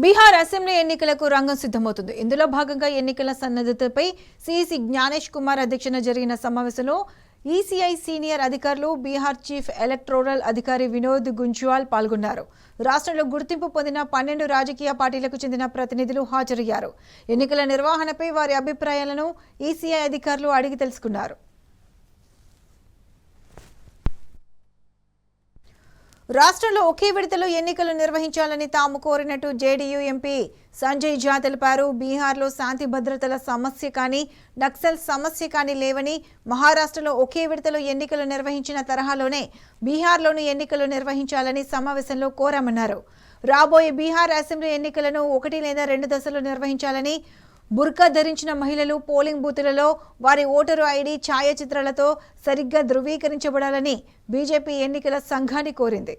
Bihar assembly ఎన్నికలకు రంగం సిద్ధమవుతుంది. ఇందులో భాగంగా ఎన్నికల సన్నద్ధతపై సిసి జ్ఞానేష్ కుమార్ అధ్యక్షతన జరిగిన సమావేశంలో ఈసీఐ సీనియర్ అధికారులు, బీహార్ చీఫ్ ఎలక్టోరల్ అధికారి వినోద్ గుంజ్వాల్ పాల్గొన్నారు. రాష్ట్రంలో గుర్తింపు పొందిన 12 రాజకీయ పార్టీలకు చెందిన ప్రతినిధులు హాజరయ్యారు. ఎన్నికల నిర్వహణపై వారి అభిప్రాయాలను ఈసీఐ అధికారులు అడిగి తెలుసుకున్నారు. రాష్ట్రంలో ఒకే విడతలో ఎన్నికలు నిర్వహించాలని తాము కోరినట్టు జేడీయూ ఎంపీ సంజయ్ ఝా తెలిపారు. బీహార్లో శాంతి భద్రతల సమస్య కానీ, నక్సల్ సమస్య కానీ లేవని, మహారాష్ట్రలో ఒకే విడతలో ఎన్నికలు నిర్వహించిన తరహాలోనే బీహార్లోనూ ఎన్నికలు నిర్వహించాలని సమావేశంలో కోరామన్నారు. రాబోయే బీహార్ అసెంబ్లీ ఎన్నికలను 1 లేదా 2 దశల్లో నిర్వహించాలని, బుర్కా ధరించిన మహిళలు పోలింగ్ బూతులలో వారి ఓటరు ఐడి ఛాయాచిత్రాలతో సరిగ్గా ధృవీకరించబడాలని బీజేపీ ఎన్నికల సంఘాన్ని కోరింది.